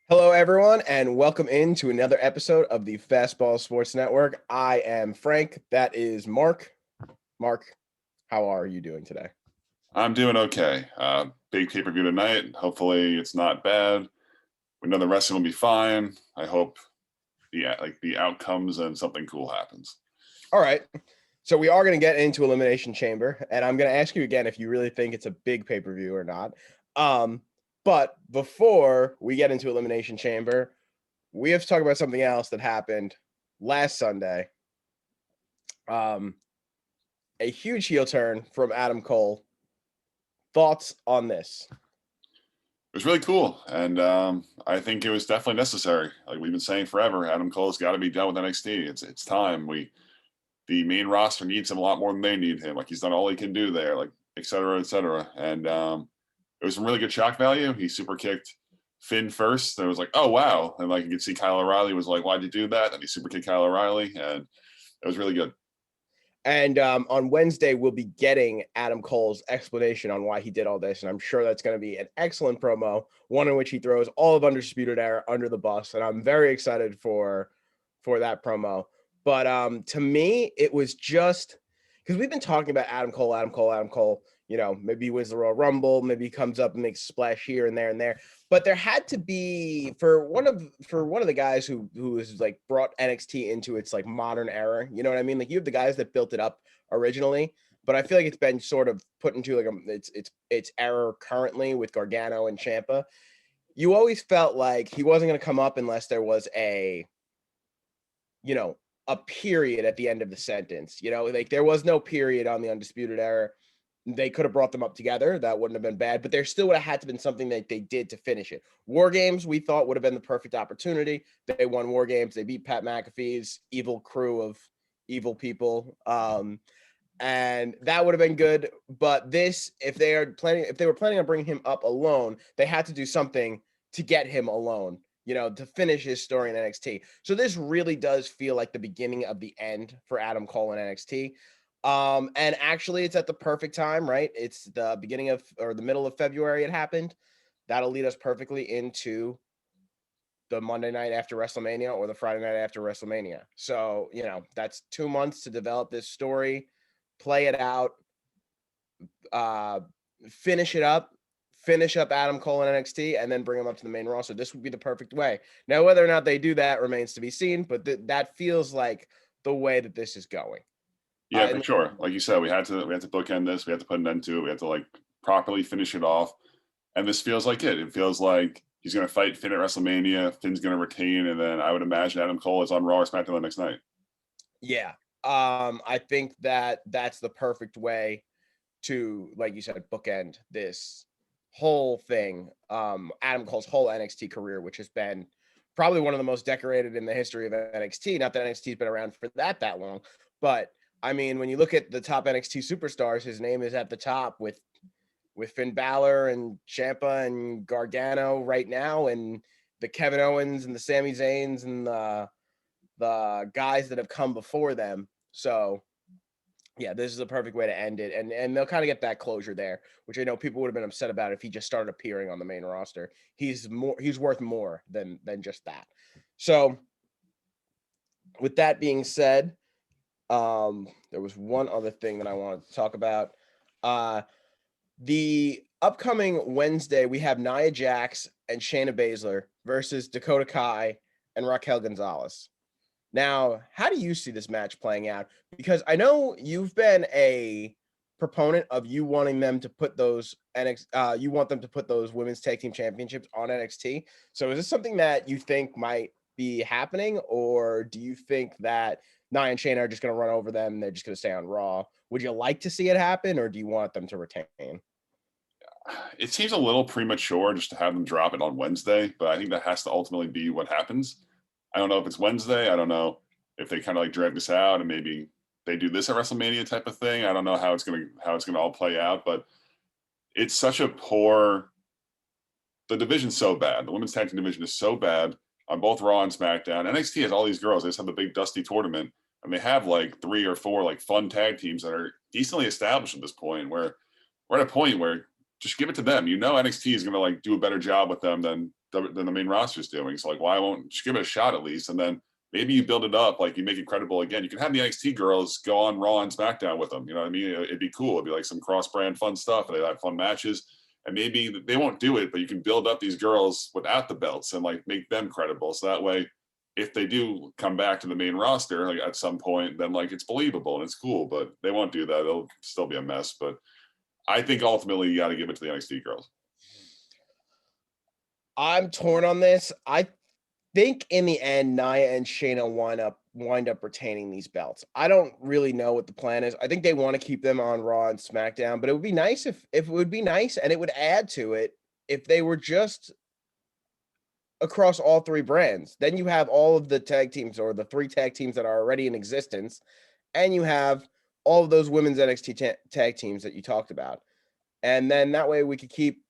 Hello, everyone, and welcome into another episode of the Fastball Sports Network. I am Frank. That is Mark. Mark, how are you doing today? I'm doing okay. Big pay-per-view tonight. Hopefully it's not bad. We know the wrestling will be fine. I hope the outcomes and something cool happens. All right. So we are going to get into Elimination Chamber, and I'm going to ask you again if you really think it's a big pay-per-view or not. But before we get into Elimination Chamber, we have to talk about something else that happened last Sunday. A huge heel turn from Adam Cole. Thoughts on this? It was really cool, and I think it was definitely necessary. Like we've been saying forever, Adam Cole's got to be done with NXT. It's time. The main roster needs him a lot more than they need him. Like he's done all he can do there, like et cetera, et cetera. And it was some really good shock value. He super kicked Finn first. And it was like, oh wow. And like you could see Kyle O'Reilly was like, why'd you do that? And he super kicked Kyle O'Reilly, and it was really good. And on Wednesday, we'll be getting Adam Cole's explanation on why he did all this. And I'm sure that's going to be an excellent promo, one in which he throws all of Undisputed Era under the bus. And I'm very excited for that promo. But to me, it was just because we've been talking about Adam Cole. You know, maybe he wins the Royal Rumble, maybe he comes up and makes a splash here and there and there. But there had to be for one of the guys who has like brought NXT into its like modern era. You know what I mean? Like you have the guys that built it up originally, but I feel like it's been sort of put into like its era currently with Gargano and Ciampa. You always felt like he wasn't going to come up unless there was a period at the end of the sentence. You know, like there was no period on the Undisputed Era. They could have brought them up together. That wouldn't have been bad, but there still would have had to been something that they did to finish it. War Games, we thought would have been the perfect opportunity. They won War Games. They beat Pat McAfee's evil crew of evil people. And that would have been good. But this, if they were planning on bringing him up alone, they had to do something to get him alone, to finish his story in NXT. So this really does feel like the beginning of the end for Adam Cole in NXT. And actually it's at the perfect time, right? It's the beginning of, or the middle of February it happened. That'll lead us perfectly into the Monday night after WrestleMania or the Friday night after WrestleMania. So, that's 2 months to develop this story, play it out, uh, finish up Adam Cole in NXT, and then bring him up to the main roster. This would be the perfect way. Now, whether or not they do that remains to be seen, but that feels like the way that this is going. Yeah, for sure. Like you said, we had to bookend this. We had to put an end to it. We had to like properly finish it off. And this feels like it. It feels like he's going to fight Finn at WrestleMania. Finn's going to retain, and then I would imagine Adam Cole is on Raw or SmackDown the next night. Yeah. I think that that's the perfect way to, like you said, bookend this whole thing. Adam Cole's whole NXT career, which has been probably one of the most decorated in the history of NXT. Not that NXT's been around for that long, but I mean, when you look at the top NXT superstars, his name is at the top with Finn Balor and Ciampa and Gargano right now, and the Kevin Owens and the Sami Zayns and the guys that have come before them. So yeah, this is a perfect way to end it. And they'll kind of get that closure there, which I know people would have been upset about if he just started appearing on the main roster. He's worth more than just that. So with that being said, there was one other thing that I wanted to talk about. The upcoming Wednesday, we have Nia Jax and Shayna Baszler versus Dakota Kai and Raquel Gonzalez. Now, how do you see this match playing out? Because I know you've been a proponent of you wanting them to put those you want them to put those women's tag team championships on NXT. So is this something that you think might be happening, or do you think that Nia and Shayna are just going to run over them and they're just going to stay on Raw? Would you like to see it happen, or do you want them to retain? It seems a little premature just to have them drop it on Wednesday, but I think that has to ultimately be what happens. I don't know if it's Wednesday. I don't know if they kind of like drag this out and maybe they do this at WrestleMania type of thing. I don't know how it's gonna all play out, but it's such a poor. The division's so bad. The women's tag team division is so bad on both Raw and SmackDown. NXT has all these girls. They just have the big dusty tournament, and they have like 3 or 4 like fun tag teams that are decently established at this point. Where we're at a point where just give it to them. You know, NXT is gonna like do a better job with them than than the main roster is doing. So like, why won't just give it a shot at least? And then maybe you build it up, like you make it credible again. You can have the NXT girls go on Raw and SmackDown with them. You know what I mean? It'd be cool. It'd be like some cross-brand fun stuff, and they have fun matches. And maybe they won't do it, but you can build up these girls without the belts and like make them credible. So that way, if they do come back to the main roster like at some point, then like it's believable and it's cool. But they won't do that. It'll still be a mess. But I think ultimately you got to give it to the NXT girls. I'm torn on this. I think in the end, Nia and Shayna wind up retaining these belts. I don't really know what the plan is. I think they want to keep them on Raw and SmackDown, but it would be nice if it would be nice, and it would add to it if they were just across all three brands. Then you have all of the tag teams, or the 3 tag teams that are already in existence, and you have all of those women's NXT tag teams that you talked about. And then that way we could keep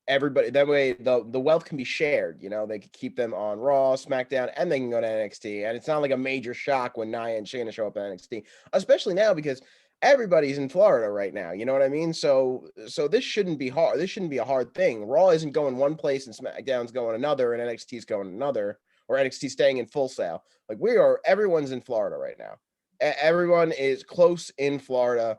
everybody, that way the wealth can be shared. They could keep them on Raw, SmackDown, and they can go to NXT. And it's not like a major shock when Nia and Shayna show up at NXT, especially now because everybody's in Florida right now. You know what I mean? So this shouldn't be hard. This shouldn't be a hard thing. Raw isn't going one place and SmackDown's going another, and NXT's going another, or NXT staying in Full Sail. Like everyone's in Florida right now. Everyone is close in Florida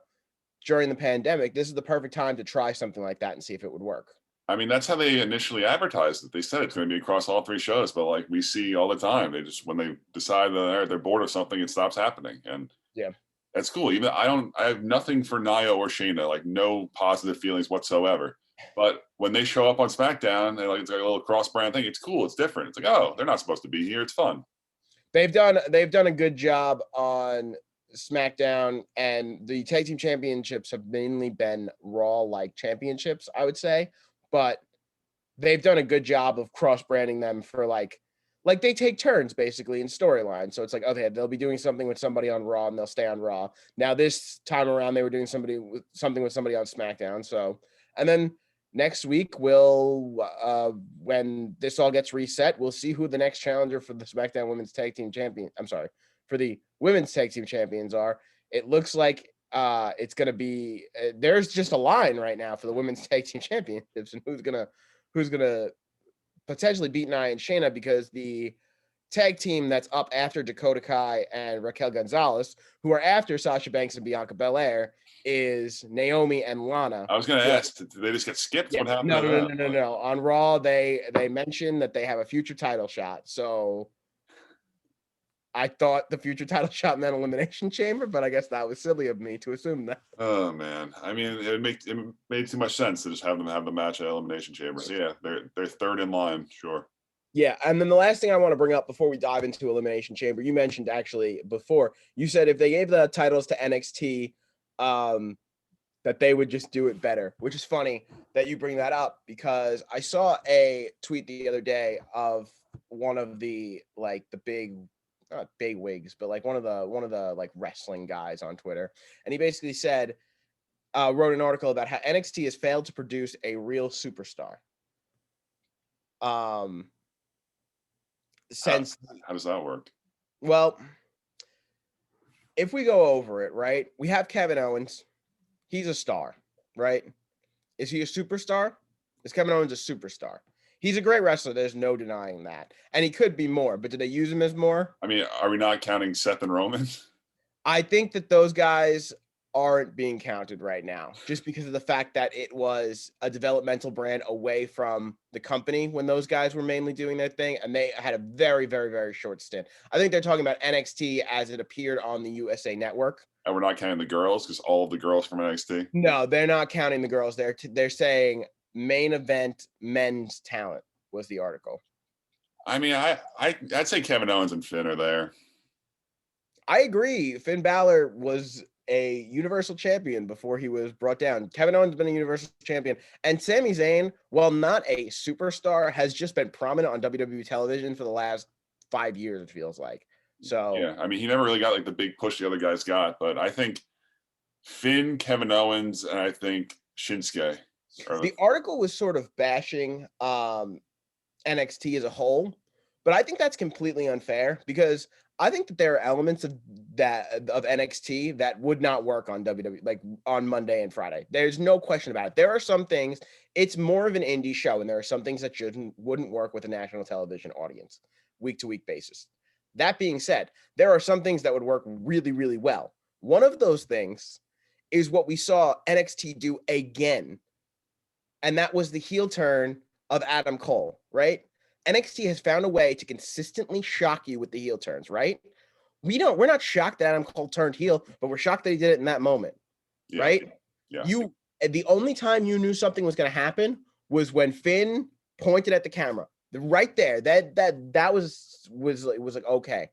during the pandemic. This is the perfect time to try something like that and see if it would work. I mean, that's how they initially advertised it. They said it's going to be across all 3 shows, but like we see all the time, they just, when they decide that they're bored of something, it stops happening. And yeah, that's cool. Even I have nothing for Nia or Shayna, like no positive feelings whatsoever. But when they show up on SmackDown, and like it's like a little cross-brand thing, it's cool. It's different. It's like, oh, they're not supposed to be here. It's fun. They've done a good job on SmackDown, and the tag team championships have mainly been Raw-like championships, I would say. But they've done a good job of cross-branding them for like they take turns basically in storyline. So it's like, okay, they'll be doing something with somebody on Raw and they'll stay on Raw. Now this time around, they were doing something with somebody on SmackDown. So, and then next week when this all gets reset, we'll see who the next challenger for the SmackDown Women's Tag Team Champion. I'm sorry, for the Women's Tag Team Champions are. It looks like it's going to be there's just a line right now for the Women's Tag Team Championships, and who's gonna potentially beat Nia and Shayna, because the tag team that's up after Dakota Kai and Raquel Gonzalez, who are after Sasha Banks and Bianca Belair, is Naomi and Lana. I was going to ask, did they just get skipped? Yeah. What happened? No. On Raw, they mentioned that they have a future title shot. So I thought the future title shot meant Elimination Chamber, but I guess that was silly of me to assume that. Oh man, I mean, it made too much sense to just have them have the match at Elimination Chamber. So yeah, they're third in line, sure. Yeah, and then the last thing I want to bring up before we dive into Elimination Chamber, you mentioned actually before, you said if they gave the titles to NXT, that they would just do it better, which is funny that you bring that up, because I saw a tweet the other day of one of the big, not big wigs, but like one of the like wrestling guys on Twitter, and he basically said, wrote an article about how NXT has failed to produce a real superstar. Since how does that work? Well, if we go over it, right, we have Kevin Owens. He's a star, right? Is he a superstar? Is Kevin Owens a superstar? He's a great wrestler. There's no denying that. And he could be more, but did they use him as more? I mean, are we not counting Seth and Roman? I think that those guys aren't being counted right now, just because of the fact that it was a developmental brand away from the company when those guys were mainly doing their thing, and they had a very, very, very short stint. I think they're talking about NXT as it appeared on the USA Network. And we're not counting the girls, because all of the girls from NXT? No, they're not counting the girls. They're saying main event men's talent was the article. I mean, I'd say Kevin Owens and Finn are there. I agree. Finn Balor was a Universal Champion before he was brought down. Kevin Owens has been a Universal Champion. And Sami Zayn, while not a superstar, has just been prominent on WWE television for the last 5 years, it feels like. So yeah, I mean, he never really got like the big push the other guys got, but I think Finn, Kevin Owens, and I think Shinsuke. The article was sort of bashing NXT as a whole, But I think that's completely unfair because I think that there are elements of NXT that would not work on WWE, like on Monday and Friday. There's no question about it. There are some things, it's more of an indie show, and there are some things that wouldn't work with a national television audience, week to week basis. That being said, there are some things that would work really, really well. One of those things is what we saw NXT do again, and that was the heel turn of Adam Cole, right? NXT has found a way to consistently shock you with the heel turns, right? We're not shocked that Adam Cole turned heel, but we're shocked that he did it in that moment, Yeah. right? Yeah. The only time you knew something was going to happen was when Finn pointed at the camera. Right there, that was like, okay,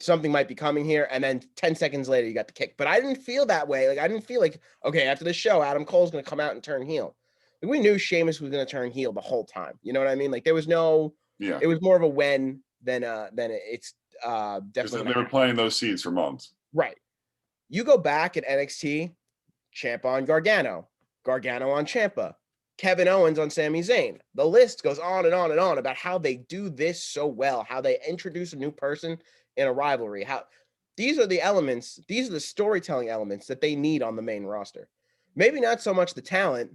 something might be coming here, and then 10 seconds later you got the kick. But I didn't feel that way. Like I didn't feel like, okay, after the show, Adam Cole's going to come out and turn heel. Like, we knew Sheamus was going to turn heel the whole time. You know what I mean? Like there was no. Yeah. It was more of a when than it's definitely. They were playing those seeds for months. Right. You go back at NXT, Ciampa on Gargano, Gargano on Ciampa, Kevin Owens on Sami Zayn. The list goes on and on and on about how they do this so well, how they introduce a new person in a rivalry. How these are the elements, these are the storytelling elements that they need on the main roster. Maybe not so much the talent,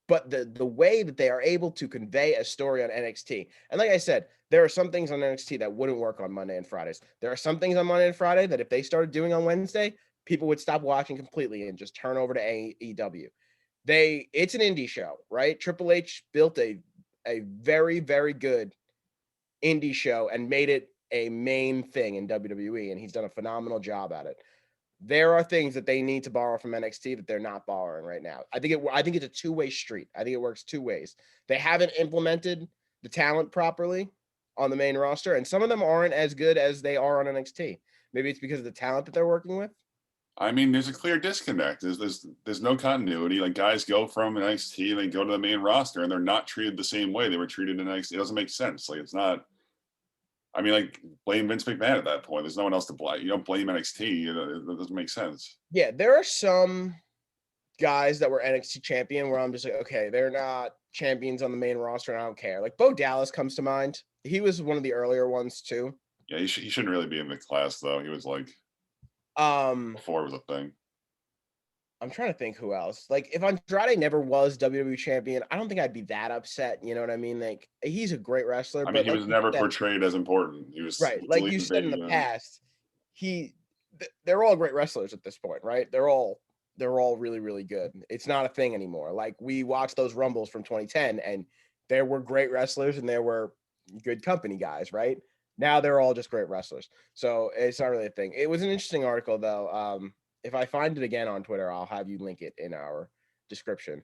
but the way that they are able to convey a story on NXT. And like I said, there are some things on NXT that wouldn't work on Monday and Fridays. There are some things on Monday and Friday that if they started doing on Wednesday, people would stop watching completely and just turn over to AEW. It's an indie show, right? Triple H built a very, very good indie show and made it a main thing in WWE, and he's done a phenomenal job at it. There are things that they need to borrow from NXT that they're not borrowing right now. I think it's a two-way street. I think it works two ways. They haven't implemented the talent properly on the main roster, and some of them aren't as good as they are on NXT. Maybe it's because of the talent that they're working with. I mean, there's a clear disconnect. There's no continuity. Like guys go from NXT and they go to the main roster, and they're not treated the same way they were treated in NXT. It doesn't make sense. Like it's not. I mean, like blame Vince McMahon at that point. There's no one else to blame. You don't blame NXT. It doesn't make sense. Yeah, there are some guys that were NXT champion where I'm just like, okay, they're not champions on the main roster, and I don't care. Like Bo Dallas comes to mind. He was one of the earlier ones too. Yeah, he shouldn't really be in the class though. He was like, before it was a thing. I'm trying to think who else. Like if Andrade never was WWE champion, I don't think I'd be that upset. You know what I mean? Like he's a great wrestler. I mean, but he was never portrayed as important. He was right. Like you said in the past, they're all great wrestlers at this point, right? They're all really, really good. It's not a thing anymore. Like we watched those Rumbles from 2010, and there were great wrestlers and there were good company guys, right? Now they're all just great wrestlers. So it's not really a thing. It was an interesting article though. If I find it again on Twitter, I'll have you link it in our description.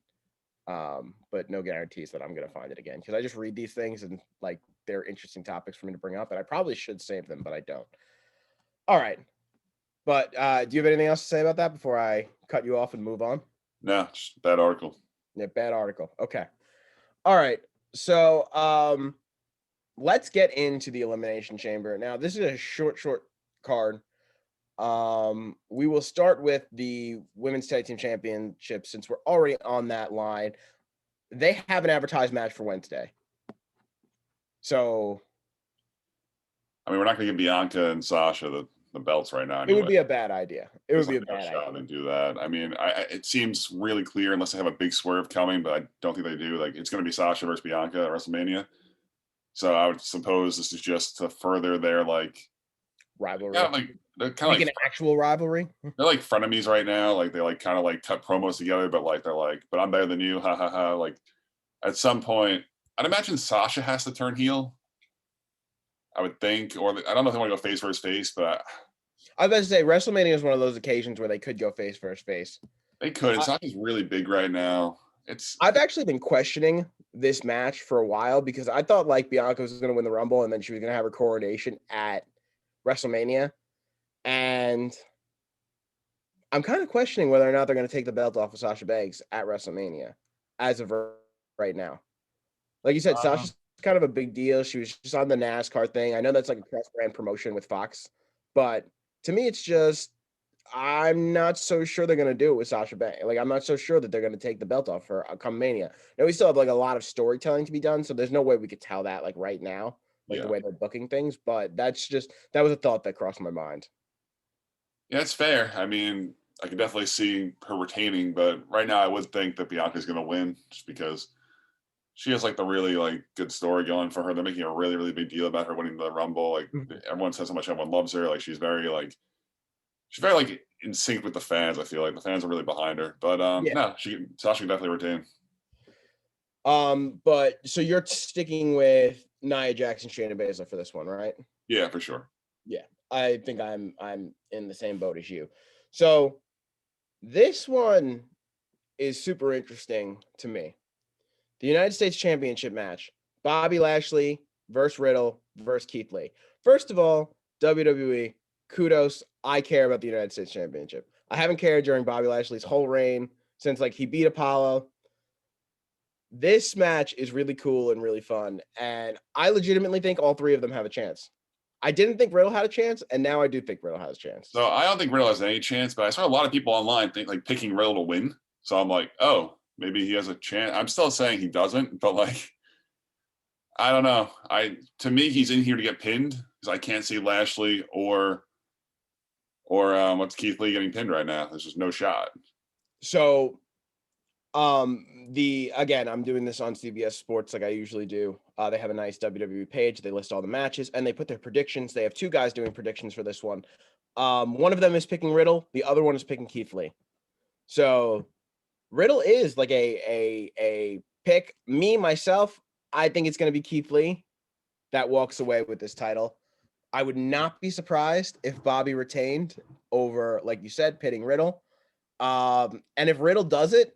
But no guarantees that I'm going to find it again because I just read these things and like they're interesting topics for me to bring up, and I probably should save them, but I don't. All right. But do you have anything else to say about that before I cut you off and move on? No, just bad article. Yeah, bad article. Okay. All right. So let's get into the Elimination Chamber. Now, this is a short card. We will start with the Women's Tag Team Championship since we're already on that line. They have an advertised match for Wednesday. So I mean, we're not going to give Bianca and Sasha the belts right now. Anyway. It would be a bad idea. It would be a bad idea to do that. I mean, it seems really clear unless they have a big swerve coming, but I don't think they do. Like it's going to be Sasha versus Bianca at WrestleMania. So I would suppose this is just to further their like rivalry. Yeah, like they're kind of like an actual rivalry. They're like frenemies right now. Like they like kind of like cut promos together, but like they're like, but I'm better than you, ha ha ha. Like at some point, I'd imagine Sasha has to turn heel. I would think, or I don't know if they want to go face versus face, but I was about to say WrestleMania is one of those occasions where they could go face versus face. They could. Sasha's really big right now. I've actually been questioning this match for a while because I thought like Bianca was going to win the Rumble and then she was going to have her coronation at WrestleMania, and I'm kind of questioning whether or not they're going to take the belt off of Sasha Banks at WrestleMania as of right now. Like you said, Sasha's kind of a big deal. She was just on the NASCAR thing. I know that's like a cross-brand promotion with Fox, but to me, it's just I'm not so sure they're going to do it with Sasha Banks. Like, I'm not so sure that they're going to take the belt off her come Mania. Now, we still have like a lot of storytelling to be done, so there's no way we could tell that like right now. like the Yeah. way they're booking things. But that was a thought that crossed my mind. Yeah, it's fair. I mean, I can definitely see her retaining, but right now I would think that Bianca's going to win just because she has like the really like good story going for her. They're making a really, really big deal about her winning the Rumble. Like Mhm. everyone says how much everyone loves her. Like she's very like in sync with the fans. I feel like the fans are really behind her. But Yeah. no, Sasha can definitely retain. But so you're sticking with Nia Jackson, Shayna Baszler for this one, right? Yeah, for sure. Yeah, I think I'm in the same boat as you. So this one is super interesting to me. The United States Championship match: Bobby Lashley versus Riddle versus Keith Lee. First of all, WWE, kudos. I care about the United States Championship. I haven't cared during Bobby Lashley's whole reign since like he beat Apollo. This match is really cool and really fun, and I legitimately think all three of them have a chance. I didn't think Riddle had a chance, and now I do think Riddle has a chance. So I don't think Riddle has any chance, but I saw a lot of people online think like picking Riddle to win. So I'm like, oh, maybe he has a chance. I'm still saying he doesn't, but like, I don't know. To me, he's in here to get pinned because I can't see Lashley or what's Keith Lee getting pinned right now. There's just no shot. So, I'm doing this on CBS Sports like I usually do. They have a nice WWE page. They list all the matches and they put their predictions. They have two guys doing predictions for this one. One of them is picking Riddle. The other one is picking Keith Lee. So Riddle is like a pick. Me myself, I think it's going to be Keith Lee that walks away with this title. I would not be surprised if Bobby retained over, like you said, pitting Riddle. And if Riddle does it,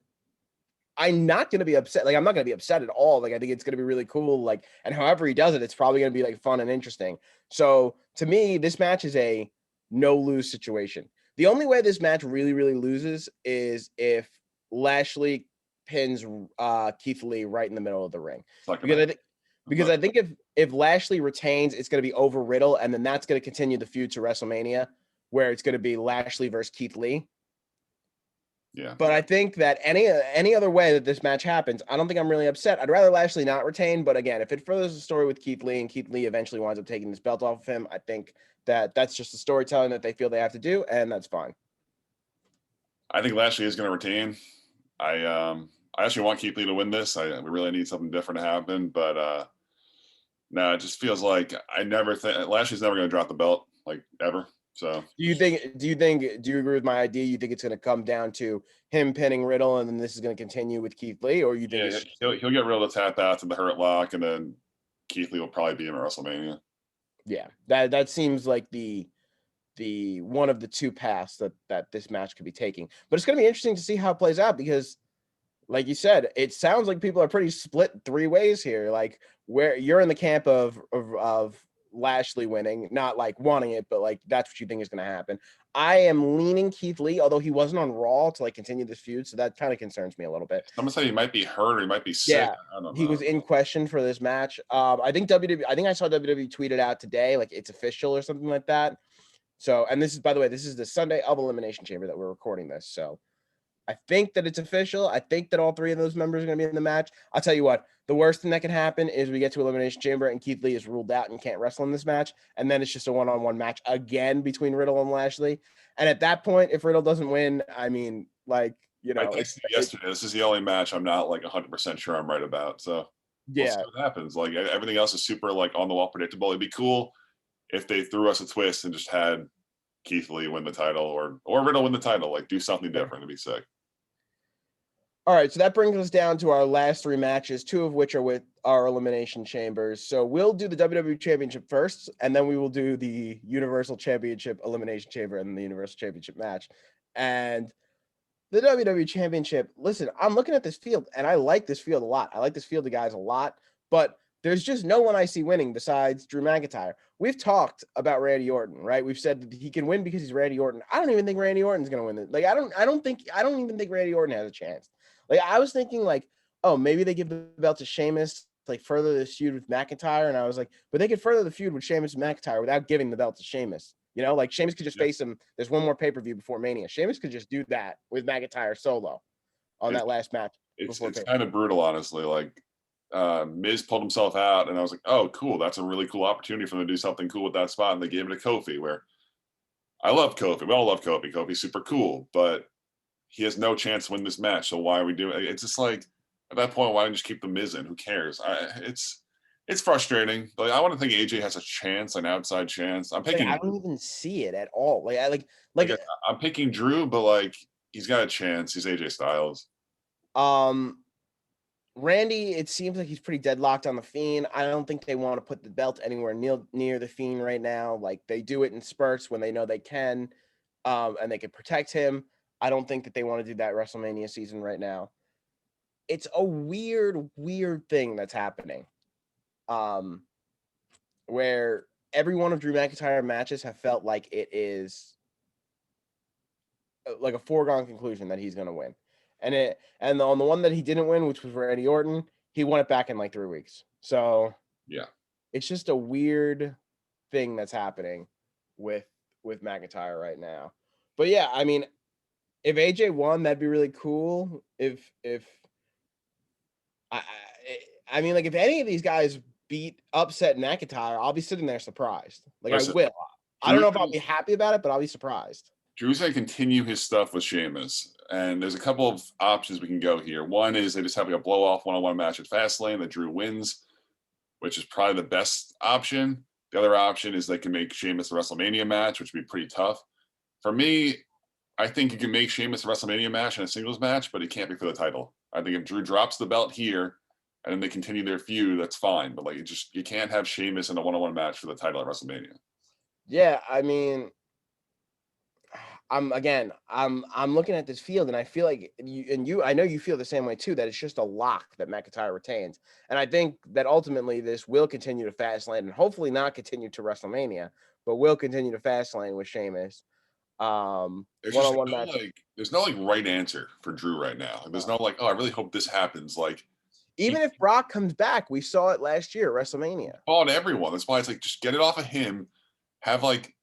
I'm not going to be upset. Like, I'm not going to be upset at all. Like, I think it's going to be really cool. Like, and however he does it, it's probably going to be like fun and interesting. So to me, this match is a no lose situation. The only way this match really, really loses is if Lashley pins Keith Lee right in the middle of the ring. Because I think if Lashley retains, it's going to be over Riddle, and then that's going to continue the feud to WrestleMania, where it's going to be Lashley versus Keith Lee. Yeah. But I think that any other way that this match happens, I don't think I'm really upset. I'd rather Lashley not retain, but again, if it furthers the story with Keith Lee and Keith Lee eventually winds up taking this belt off of him, I think that that's just the storytelling that they feel they have to do, and that's fine. I think Lashley is going to retain. I actually want Keith Lee to win this. We really need something different to happen, but no, it just feels like I never think Lashley's never going to drop the belt, like ever. So do you agree with my idea? You think it's going to come down to him pinning Riddle, and then this is going to continue with Keith Lee, or you think yeah, he'll get Riddle to tap out to the Hurt Lock, and then Keith Lee will probably be in WrestleMania. Yeah, that seems like the one of the two paths that this match could be taking. But it's going to be interesting to see how it plays out because, like you said, it sounds like people are pretty split three ways here. Like where you're in the camp of Lashley winning, not like wanting it, but like that's what you think is going to happen. I am leaning Keith Lee, although he wasn't on Raw to like continue this feud, so that kind of concerns me a little bit. Someone said he might be hurt or he might be sick. Yeah, I don't he know. was in question for this match. I think WWE. I think I saw WWE tweeted out today, like it's official or something like that. So, and this is, by the way, this is the Sunday of Elimination Chamber that we're recording this. So, I think that it's official. I think that all three of those members are going to be in the match. I'll tell you what, the worst thing that can happen is we get to Elimination Chamber and Keith Lee is ruled out and can't wrestle in this match. And then it's just a one-on-one match again between Riddle and Lashley. And at that point, if Riddle doesn't win, I mean, like, you know, I texted you yesterday. This is the only match I'm not like 100% sure I'm right about. So we'll see what happens. Like everything else is super like on the wall predictable. It'd be cool if they threw us a twist and just had Keith Lee win the title or Riddle win the title. Like do something different. It'd be sick. All right, so that brings us down to our last three matches, two of which are with our Elimination Chambers. So we'll do the WWE Championship first, and then we will do the Universal Championship Elimination Chamber and the Universal Championship match. And the WWE Championship, listen, I'm looking at this field, and I like this field a lot. I like this field of guys a lot, but there's just no one I see winning besides Drew McIntyre. We've talked about Randy Orton, right? We've said that he can win because he's Randy Orton. I don't even think Randy Orton's going to win it. Like, I don't even think Randy Orton has a chance. Like, I was thinking like, oh, maybe they give the belt to Sheamus, like further this feud with McIntyre. And I was like, but they could further the feud with Sheamus and McIntyre without giving the belt to Sheamus. You know, like Sheamus could just face him. There's one more pay-per-view before Mania. Sheamus could just do that with McIntyre solo on that last match. It's kind of brutal, honestly. Like Miz pulled himself out, and I was like, oh, cool. That's a really cool opportunity for them to do something cool with that spot. And they gave it to Kofi, where I love Kofi. We all love Kofi. Kofi's super cool, but he has no chance to win this match. So why are we doing it? It's just like, at that point, why don't you just keep the Miz in? Who cares? It's frustrating. But I want to think AJ has a chance, an outside chance. I'm Like, picking I don't even see it at all. Like I'm picking Drew, but like he's got a chance. He's AJ Styles. Randy, it seems like he's pretty deadlocked on the Fiend. I don't think they want to put the belt anywhere near the Fiend right now. Like, they do it in spurts when they know they can, and they can protect him. I don't think that they want to do that WrestleMania season right now. It's a weird thing that's happening, where every one of Drew McIntyre matches have felt like it is like a foregone conclusion that he's going to win. And on the one that he didn't win, which was Randy Orton, he won it back in like 3 weeks. So yeah, it's just a weird thing that's happening with McIntyre right now. But yeah, I mean, if AJ won, that'd be really cool. If I mean, like, if any of these guys upset McIntyre, I'll be sitting there surprised. Like, listen, I will. I don't know if I'll be happy about it, but I'll be surprised. Drew's going to continue his stuff with Sheamus. And there's a couple of options we can go here. One is they just have like a blow-off one-on-one match at Fastlane that Drew wins, which is probably the best option. The other option is they can make Sheamus a WrestleMania match, which would be pretty tough. For me, I think you can make Sheamus a WrestleMania match and a singles match, but it can't be for the title. I think if Drew drops the belt here and then they continue their feud, that's fine. But like, you can't have Sheamus in a one-on-one match for the title at WrestleMania. Yeah, I mean, I'm looking at this field, and I feel like I know you feel the same way too, that it's just a lock that McIntyre retains. And I think that ultimately this will continue to Fastlane and hopefully not continue to WrestleMania, but will continue to Fastlane with Sheamus. One-on-one match. There's no like right answer for Drew right now. There's no like, oh, I really hope this happens. Like, even if Brock comes back, we saw it last year at WrestleMania. On everyone. That's why it's like, just get it off of him. Have like,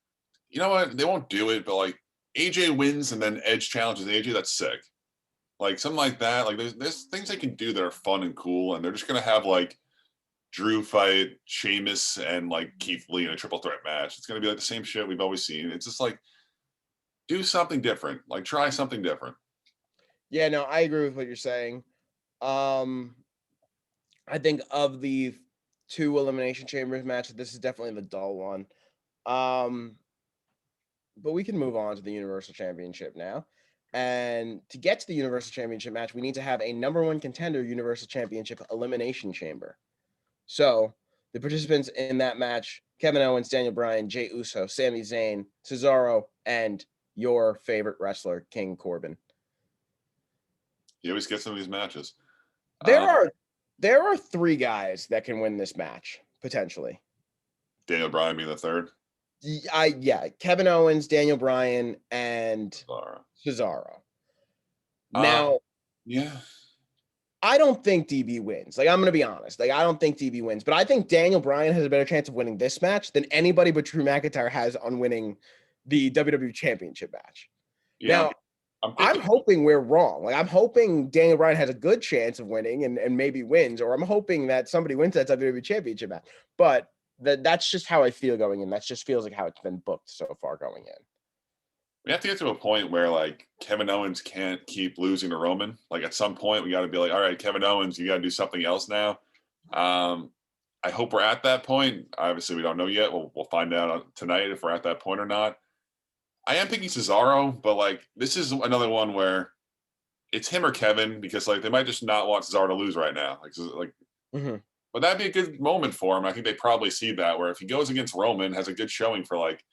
you know what? They won't do it, but like AJ wins and then Edge challenges AJ. That's sick. Like something like that. Like there's things they can do that are fun and cool, and they're just gonna have like Drew fight Sheamus and like Keith Lee in a triple threat match. It's gonna be like the same shit we've always seen. It's just like, do something different. Like try something different. Yeah, no, I agree with what you're saying. I think of the 2 Elimination Chambers matches, this is definitely the dull one. But we can move on to the Universal Championship now. And to get to the Universal Championship match, we need to have a number 1 contender Universal Championship Elimination Chamber. So the participants in that match: Kevin Owens, Daniel Bryan, Jey Uso, Sami Zayn, Cesaro, and your favorite wrestler, King Corbin. He always gets some of these matches. There are 3 guys that can win this match, potentially. Daniel Bryan being the third. Kevin Owens, Daniel Bryan, and Cesaro. Now, yeah, I don't think DB wins. Like, I'm going to be honest. Like, I don't think DB wins, but I think Daniel Bryan has a better chance of winning this match than anybody but Drew McIntyre has on winning the WWE Championship match. Yeah, now, I'm hoping we're wrong. Like, I'm hoping Daniel Bryan has a good chance of winning and maybe wins, or I'm hoping that somebody wins that WWE Championship match. But that's just how I feel going in. That just feels like how it's been booked so far going in. We have to get to a point where like Kevin Owens can't keep losing to Roman. Like at some point we got to be like, all right, Kevin Owens, you got to do something else now. I hope we're at that point. Obviously we don't know yet. We'll find out tonight if we're at that point or not. I am picking Cesaro, but like this is another one where it's him or Kevin, because like they might just not want Cesaro to lose right now. But that'd be a good moment for him. I think they probably see that, where if he goes against Roman, has a good showing for like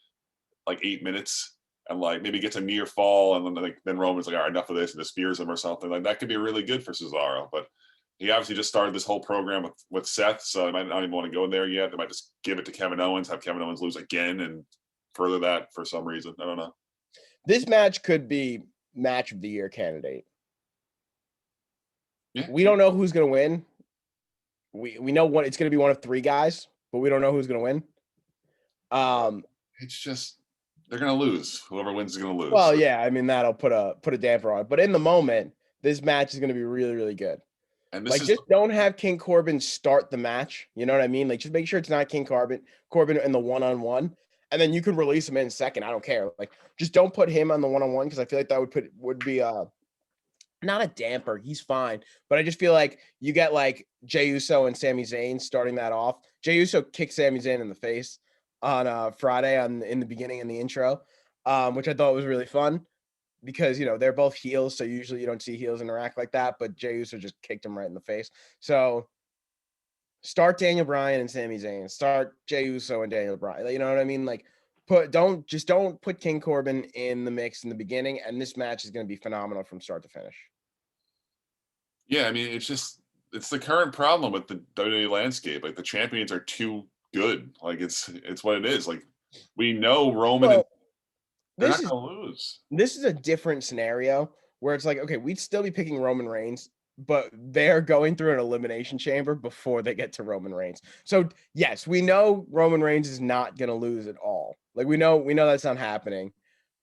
8 minutes, and like maybe gets a near fall, and then Roman's like, all right, enough of this, and just spears him or something. Like that could be really good for Cesaro. But he obviously just started this whole program with Seth, so they might not even want to go in there yet. They might just give it to Kevin Owens, have Kevin Owens lose again, and further that for some reason. I don't know. This match could be match of the year candidate. Yeah. We don't know who's going to win. We know it's going to be one of 3 guys, but we don't know who's going to win. It's just they're going to lose. Whoever wins is going to lose. Well, yeah, I mean that'll put a damper on it. But in the moment, this match is going to be really, really good. And this Like, is just don't have King Corbin start the match. You know what I mean? Like, just make sure it's not Corbin in the one-on-one, and then you can release him in second. I don't care. Like, just don't put him on the one-on-one because I feel like that would be not a damper. He's fine, but I just feel like you get like Jey Uso and Sami Zayn starting that off. Jey Uso kicked Sami Zayn in the face on Friday in the beginning in the intro, which I thought was really fun because they're both heels, so usually you don't see heels interact like that. But Jey Uso just kicked him right in the face. So start Daniel Bryan and Sami Zayn. Start Jey Uso and Daniel Bryan. You know what I mean? Like don't put King Corbin in the mix in the beginning, and this match is going to be phenomenal from start to finish. Yeah, I mean, it's the current problem with the WWE landscape. Like the champions are too good. Like it's what it is. Like we know Roman and Well, they're this not is gonna lose. this is a different scenario where it's like, okay, we'd still be picking Roman Reigns, but they're going through an elimination chamber before they get to Roman Reigns. So yes, we know Roman Reigns is not going to lose at all. Like we know that's not happening,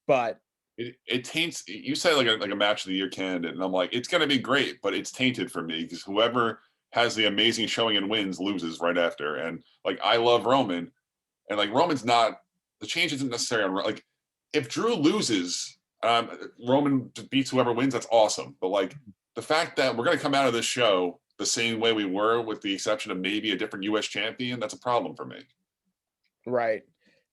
but It taints. You say like a match of the year candidate, and I'm like, it's gonna be great, but it's tainted for me because whoever has the amazing showing and wins loses right after. And like I love Roman, and like Roman's not the change isn't necessary on like if Drew loses, Roman beats whoever wins. That's awesome. But like the fact that we're gonna come out of this show the same way we were, with the exception of maybe a different U.S. champion, that's a problem for me. right.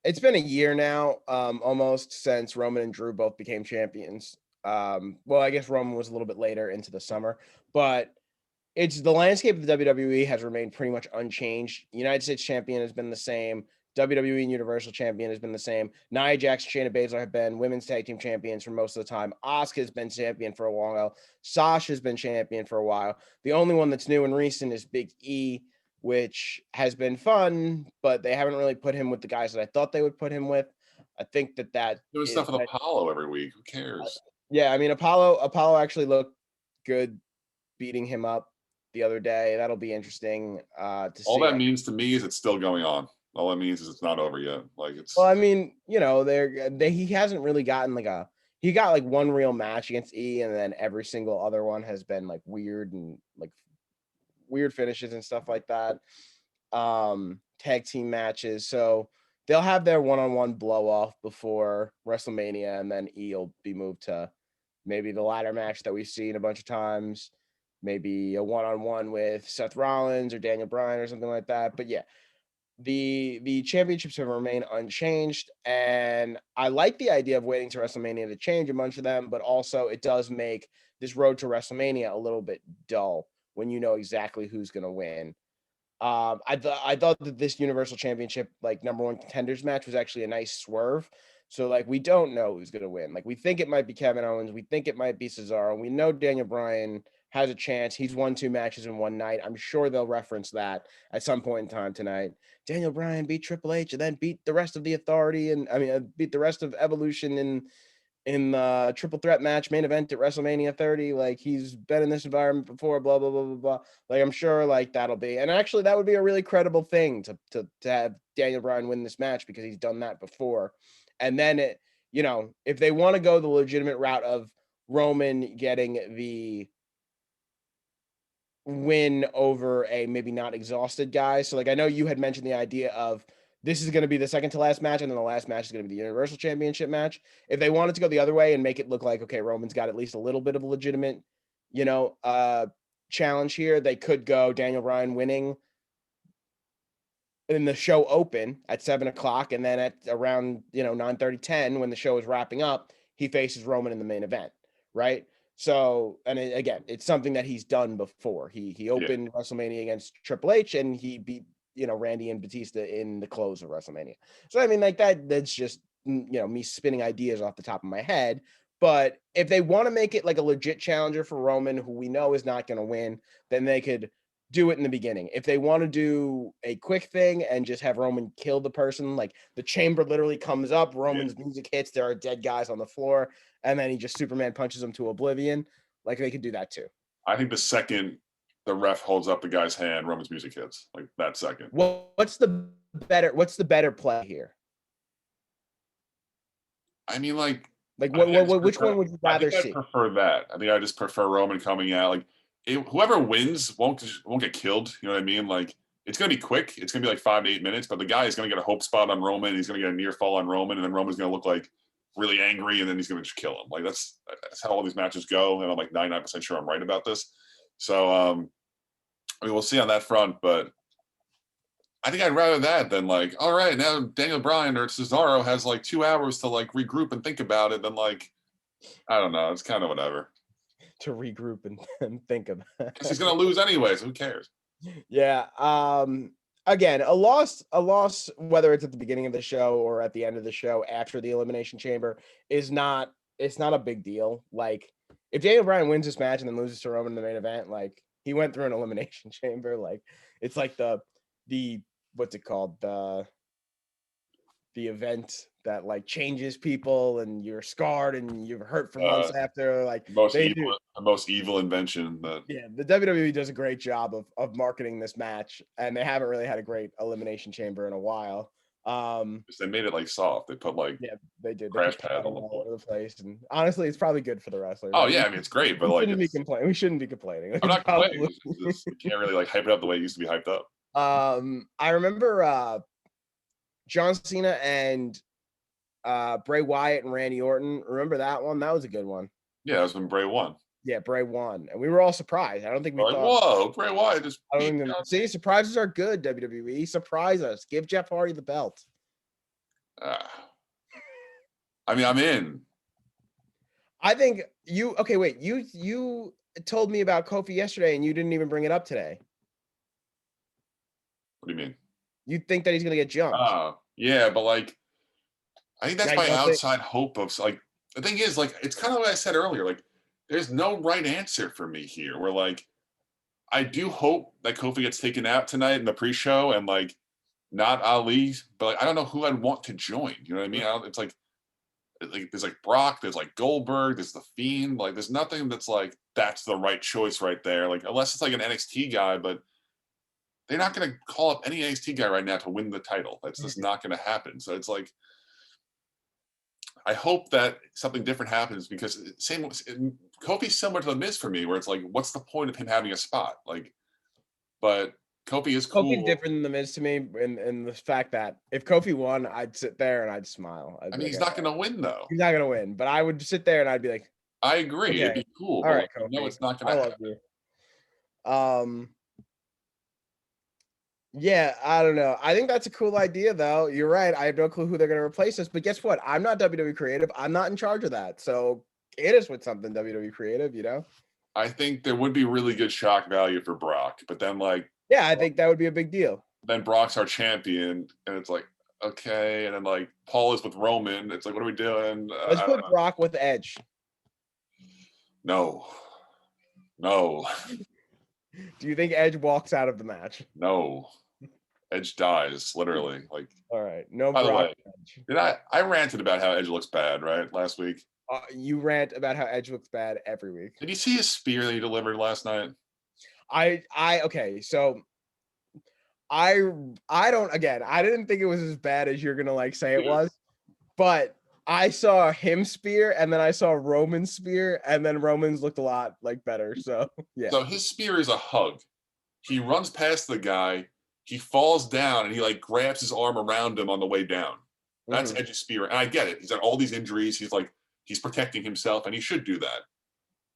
It's been a year now, almost since Roman and Drew both became champions. Well, I guess Roman was a little bit later into the summer, but it's the landscape of the WWE has remained pretty much unchanged. United States champion has been the same. WWE and Universal champion has been the same. Nia Jax, Shayna Baszler have been women's tag team champions for most of the time. Asuka has been champion for a while. Sasha has been champion for a while. The only one that's new and recent is Big E, which has been fun, but they haven't really put him with the guys that I thought they would put him with. I think that Doing is stuff with Apollo every week. Who cares? yeah. I mean, Apollo actually looked good beating him up the other day. That'll be interesting to All see. that means to me is it's still going on. All that means is it's not over yet. Like Well, it's I mean, he hasn't really gotten he got like one real match against E, and then every single other one has been like weird and like weird finishes and stuff like that. Tag team matches. So they'll have their one-on-one blow off before WrestleMania, and then E will be moved to maybe the ladder match that we've seen a bunch of times, maybe a one-on-one with Seth Rollins or Daniel Bryan or something like that. But yeah, the championships have remained unchanged, and I like the idea of waiting to WrestleMania to change a bunch of them, but also it does make this road to WrestleMania a little bit dull when you know exactly who's going to win. I thought that this Universal Championship like number one contenders match was actually a nice swerve. So like we don't know who's gonna win. Like we think it might be Kevin Owens, we think it might be Cesaro. We know Daniel Bryan has a chance. He's won 2 matches in one night. I'm sure they'll reference that at some point in time tonight. Daniel Bryan beat Triple H and then beat the rest of the Authority, and beat the rest of Evolution in the triple threat match main event at WrestleMania 30. Like he's been in this environment before, blah, blah, blah, blah, blah. Like I'm sure like that'll be, and actually that would be a really credible thing to have Daniel Bryan win this match because he's done that before. And then if they want to go the legitimate route of Roman getting the win over a maybe not exhausted guy. So like I know you had mentioned the idea of this is going to be the second to last match, and then the last match is going to be the Universal Championship match. If they wanted to go the other way and make it look like, okay, Roman's got at least a little bit of a legitimate, challenge here, they could go Daniel Bryan winning in the show open at 7 o'clock, and then at around 9:30, 10, when the show is wrapping up, he faces Roman in the main event, right? So, and again, it's something that he's done before. He yeah. opened WrestleMania against Triple H, and he beat Randy and Batista in the close of WrestleMania. So I mean, like that's just me spinning ideas off the top of my head. But if they want to make it like a legit challenger for Roman, who we know is not going to win, then they could do it in the beginning. If they want to do a quick thing and just have Roman kill the person, like the chamber literally comes up, Roman's music hits, there are dead guys on the floor, and then he just Superman punches them to oblivion. Like they could do that too. I think the second the ref holds up the guy's hand, Roman's music hits. Like that second. What's the better play here? I mean, like Which one would you I rather think I see? prefer that. I think I just prefer Roman coming out. Like whoever wins won't get killed. You know what I mean? Like it's gonna be quick. It's gonna be like 5 to 8 minutes, but the guy is gonna get a hope spot on Roman. He's gonna get a near fall on Roman, and then Roman's gonna look like really angry, and then he's gonna just kill him. Like that's how all these matches go, and I'm like 99% sure I'm right about this. So I mean, we'll see on that front, but I think I'd rather that than like, all right, now Daniel Bryan or Cesaro has like 2 hours to like regroup and think about it. Than like, I don't know. It's kind of whatever. To regroup and think of Because he's gonna lose anyway, so who cares? Yeah. Again, a loss, whether it's at the beginning of the show or at the end of the show after the Elimination Chamber it's not a big deal. Like if Daniel Bryan wins this match and then loses to Roman in the main event, like he went through an Elimination Chamber. Like it's like the what's it called? The event that like changes people and you're scarred and you're hurt for months after. Like the most evil invention that. Yeah, the WWE does a great job of marketing this match, and they haven't really had a great Elimination Chamber in a while. They made it like soft. They put like they did. crash They pad put all over the place, and honestly, it's probably good for the wrestler. Oh yeah, I mean it's great, but like we shouldn't be complaining. Like, I'm not complaining. We can't really like hype it up the way it used to be hyped up. I remember John Cena and Bray Wyatt and Randy Orton. Remember that one? That was a good one. Yeah, that was when Bray won. Yeah, Bray won, and we were all surprised. I don't think we like, thought. Whoa, Bray Wyatt just. I don't even see. Surprises are good. WWE, surprise us. Give Jeff Hardy the belt. I mean, I'm in. I think you. Okay, wait. You told me about Kofi yesterday, and you didn't even bring it up today. What do you mean? You think that he's gonna get jumped? Yeah, but like, I think that's my outside hope of like. The thing is, like, it's kind of what I said earlier. Like, there's no right answer for me here. Where like, I do hope that Kofi gets taken out tonight in the pre-show and like, not Ali, but like, I don't know who I'd want to join. You know what I mean? It's like there's like Brock, there's like Goldberg, there's the Fiend. Like, there's nothing that's like that's the right choice right there. Like, unless it's like an NXT guy, but they're not going to call up any NXT guy right now to win the title. That's just not going to happen. So it's like. I hope that something different happens because Kofi's similar to the Miz for me, where it's like, what's the point of him having a spot? Like, but Kofi is cool. Kofi's different than the Miz to me, in the fact that if Kofi won, I'd sit there and I'd smile. I mean, he's not going to win though. He's not going to win, but I would sit there and I'd be like, I agree, okay. It'd be cool. All right, Kofi. No, it's not going to happen. I love you. Yeah, I don't know. I think that's a cool idea, though. You're right. I have no clue who they're going to replace us. But guess what? I'm not WWE creative. I'm not in charge of that. So hit us with something WWE creative, you know? I think there would be really good shock value for Brock. But then, like... Yeah, I think that would be a big deal. Then Brock's our champion. And it's like, okay. And then, like, Paul is with Roman. It's like, what are we doing? Let's put Brock with Edge. No. Do you think Edge walks out of the match? No. Edge dies, literally. Like, all right, no. By the way, did I ranted about how Edge looks bad, right? Last week. You rant about how Edge looks bad every week. Did you see his spear that he delivered last night? Okay, so I don't. Again, I didn't think it was as bad as you're gonna like say it was, but I saw him spear, and then I saw Roman's spear, and then Roman's looked a lot like better. So yeah. So his spear is a hug. He runs past the guy. He falls down and he like grabs his arm around him on the way down. That's Edge's spear. And I get it. He's had all these injuries. He's protecting himself and he should do that.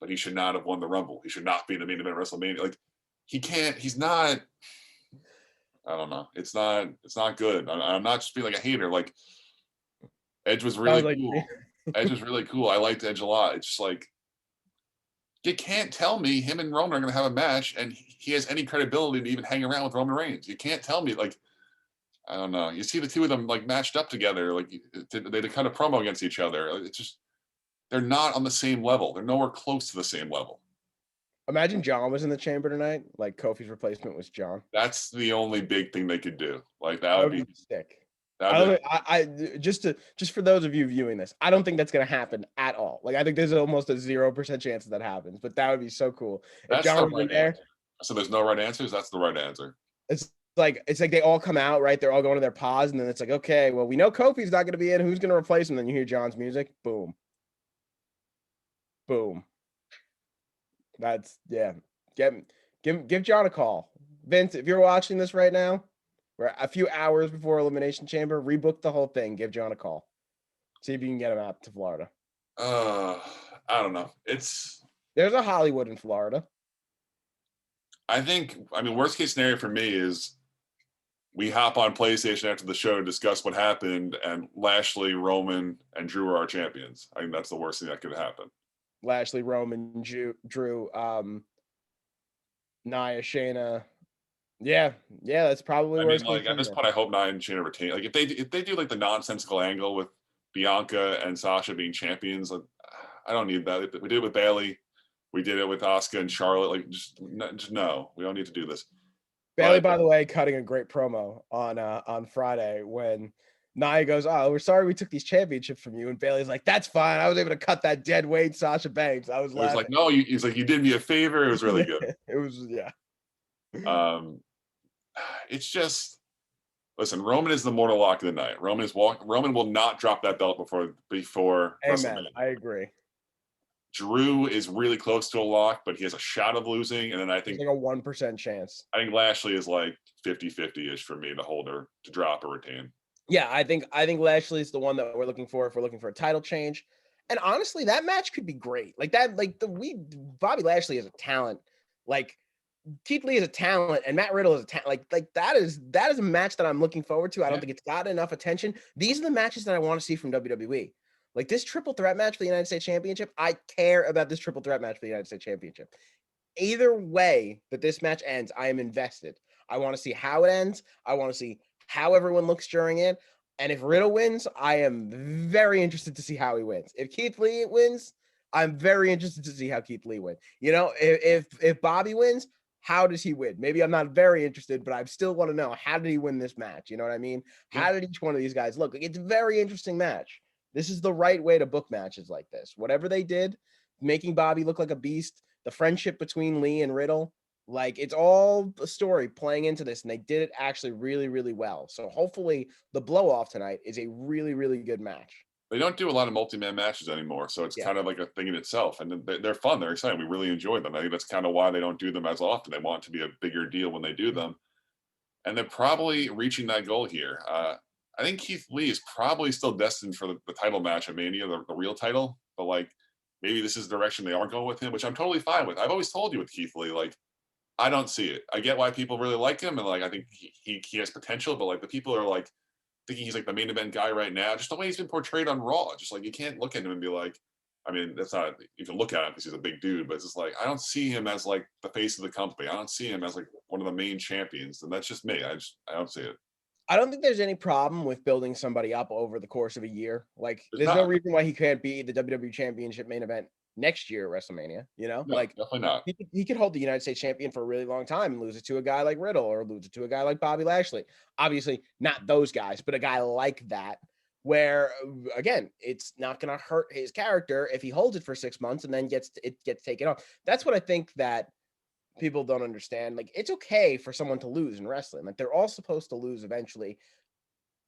But he should not have won the Rumble. He should not be in the main event of WrestleMania. Like he's not, I don't know. It's not good. I'm not just being like a hater. Like Edge was really cool. Edge was really cool. I liked Edge a lot. It's just like, you can't tell me him and Roman are going to have a match and he has any credibility to even hang around with Roman Reigns. You can't tell me, like, I don't know. You see the two of them, like, matched up together. Like, they kind of promo against each other. It's just, they're not on the same level. They're nowhere close to the same level. Imagine John was in the chamber tonight. Like, Kofi's replacement was John. That's the only big thing they could do. Like, that would be sick. Just for those of you viewing this, I don't think that's gonna happen at all. Like I think there's almost a 0% chance that happens, but that would be so cool. If John was there, so there's no right answers. That's the right answer. It's like they all come out, right? They're all going to their pause, and then it's like, okay, well, we know Kofi's not gonna be in. Who's gonna replace him? Then you hear John's music, boom, boom. That's Give John a call. Vince, if you're watching this right now, we're a few hours before Elimination Chamber. Rebook the whole thing. Give John a call. See if you can get him out to Florida. I don't know. There's a Hollywood in Florida. I mean, worst case scenario for me is we hop on PlayStation after the show to discuss what happened, and Lashley, Roman, and Drew are our champions. I think that's the worst thing that could happen. Lashley, Roman, Drew, Nia, Shayna. Yeah, that's probably I mean, worst like case at this scenario. point, I hope Nia and Shayna retain. Like if they do like the nonsensical angle with Bianca and Sasha being champions, like, I don't need that. We did it with Bailey. We did it with Asuka and Charlotte. Like just no, we don't need to do this. Bailey, But by the way, cutting a great promo on Friday when Nia goes, "Oh, we're sorry we took these championships from you," and Bailey's like, "That's fine. I was able to cut that dead weight Sasha Banks." I was it was like, laughing. no, he's like, you did me a favor. It was really good. It was Um, it's just listen. Roman is the mortal lock of the night. Roman will not drop that belt before Amen. WrestleMania. I agree. Drew is really close to a lock, but he has a shot of losing. And then I It's think like a 1% chance. Lashley is like 50-50-ish for me to hold her, to drop or retain. Yeah, I think Lashley's the one that we're looking for if we're looking for a title change. And honestly, that match could be great. Like that, Bobby Lashley is a talent. Like Keith Lee is a talent, and Matt Riddle is a talent. Like that is a match that I'm looking forward to. I don't think it's gotten enough attention. These are the matches that I want to see from WWE. Like this triple threat match for the United States Championship. I care about this triple threat match for the United States Championship. Either way that this match ends, I am invested. I want to see how it ends. I want to see how everyone looks during it. And if Riddle wins, I am very interested to see how he wins. If Keith Lee wins, I'm very interested to see how Keith Lee wins. You know, if Bobby wins, how does he win? Maybe I'm not very interested, but I still want to know, how did he win this match? You know what I mean? How did each one of these guys look? Like, it's a very interesting match. This is the right way to book matches like this. Whatever they did, making Bobby look like a beast, the friendship between Lee and Riddle, like it's all a story playing into this, and they did it actually really, really well. So hopefully the blow off tonight is a really, really good match. They don't do a lot of multi-man matches anymore, so it's kind of like a thing in itself. And they're fun. They're exciting. We really enjoy them. I think that's kind of why they don't do them as often. They want it to be a bigger deal when they do them. And they're probably reaching that goal here. I think Keith Lee is probably still destined for the title match at Mania, the real title. But like, maybe this is the direction they are going with him, which I'm totally fine with. I've always told you with Keith Lee, like, I don't see it. I get why people really like him, and like I think he has potential, but like the people are like thinking he's like the main event guy right now. Just the way he's been portrayed on Raw, just like you can't look at him and be like, I mean, that's not, you can look at him because he's a big dude, but it's just like I don't see him as like the face of the company. I don't see him as like one of the main champions, and that's just me. I don't see it. I don't think there's any problem with building somebody up over the course of a year. Like, There's there's no not. reason why he can't be the WWE Championship main event next year at WrestleMania. You know, No, like definitely not. he could hold the United States champion for a really long time and lose it to a guy like Riddle or lose it to a guy like Bobby Lashley. Obviously, not those guys, but a guy like that, where again, it's not going to hurt his character if he holds it for 6 months and then gets taken off. That's what I think that people don't understand. Like, it's okay for someone to lose in wrestling. Like, they're all supposed to lose eventually,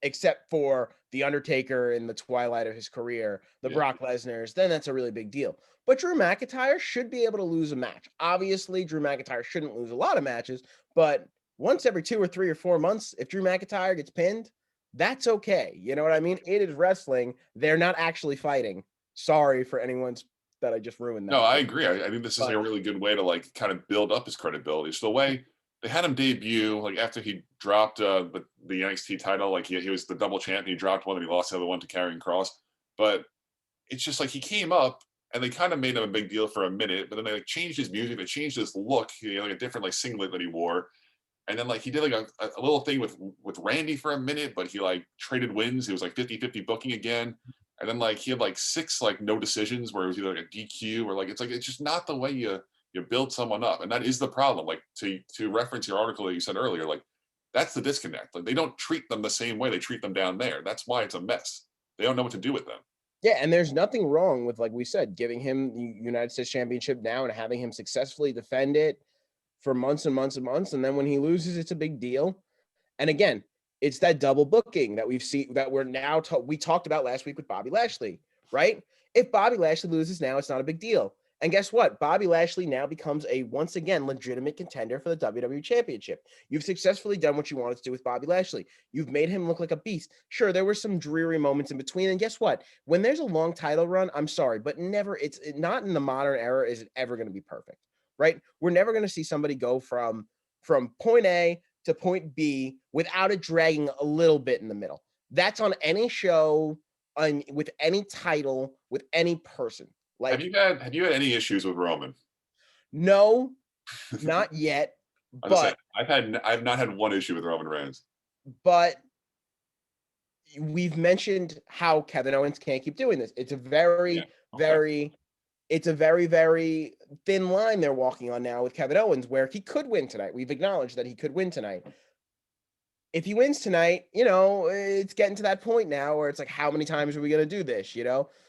except for The Undertaker in the twilight of his career, the Yeah. Brock Lesnar's, then that's a really big deal. But Drew McIntyre should be able to lose a match. Obviously, Drew McIntyre shouldn't lose a lot of matches, but once every 2 or 3 or 4 months, if Drew McIntyre gets pinned, that's okay. You know what I mean? It is wrestling. They're not actually fighting. Sorry for anyone's that I just ruined that. No, I agree. I think this is like a really good way to like kind of build up his credibility. So the way they had him debut, like after he dropped the NXT title, like he was the double champ, he dropped one and he lost the other one to Karrion Kross. But it's just like he came up and they kind of made him a big deal for a minute, but then they like changed his music, they changed his look, he had like a different like singlet that he wore. And then like he did like a little thing with Randy for a minute, but he like traded wins. He was like 50-50 booking again. And then like he had like 6 like no decisions where it was either like a DQ or like it's just not the way you build someone up. And that is the problem. Like to reference your article that you said earlier, like that's the disconnect. Like they don't treat them the same way they treat them down there. That's why it's a mess. They don't know what to do with them. Yeah, and there's nothing wrong with, like we said, giving him the United States Championship now and having him successfully defend it for months and months and months. And then when he loses, it's a big deal. And again, it's that double booking that we've seen that we're now we talked about last week with Bobby Lashley, right? If Bobby Lashley loses now, it's not a big deal. And guess what? Bobby Lashley now becomes a once again legitimate contender for the WWE Championship. You've successfully done what you wanted to do with Bobby Lashley. You've made him look like a beast. Sure, there were some dreary moments in between. And guess what? When there's a long title run, I'm sorry, but not in the modern era is it ever going to be perfect, right? We're never going to see somebody go from point A to point B without it dragging a little bit in the middle. That's on any show, with any title, with any person. Have Like, you had any issues with Roman? no, not yet, I was gonna say but I've not had one issue with Roman Reigns. but we've mentioned how Kevin Owens can't keep doing this. It's a Yeah. very, Okay. very thin line they're walking on now with Kevin Owens, where he could win tonight. We've acknowledged that he could win tonight. If he wins tonight, it's getting to that point now where it's like, how many times are we going to do this?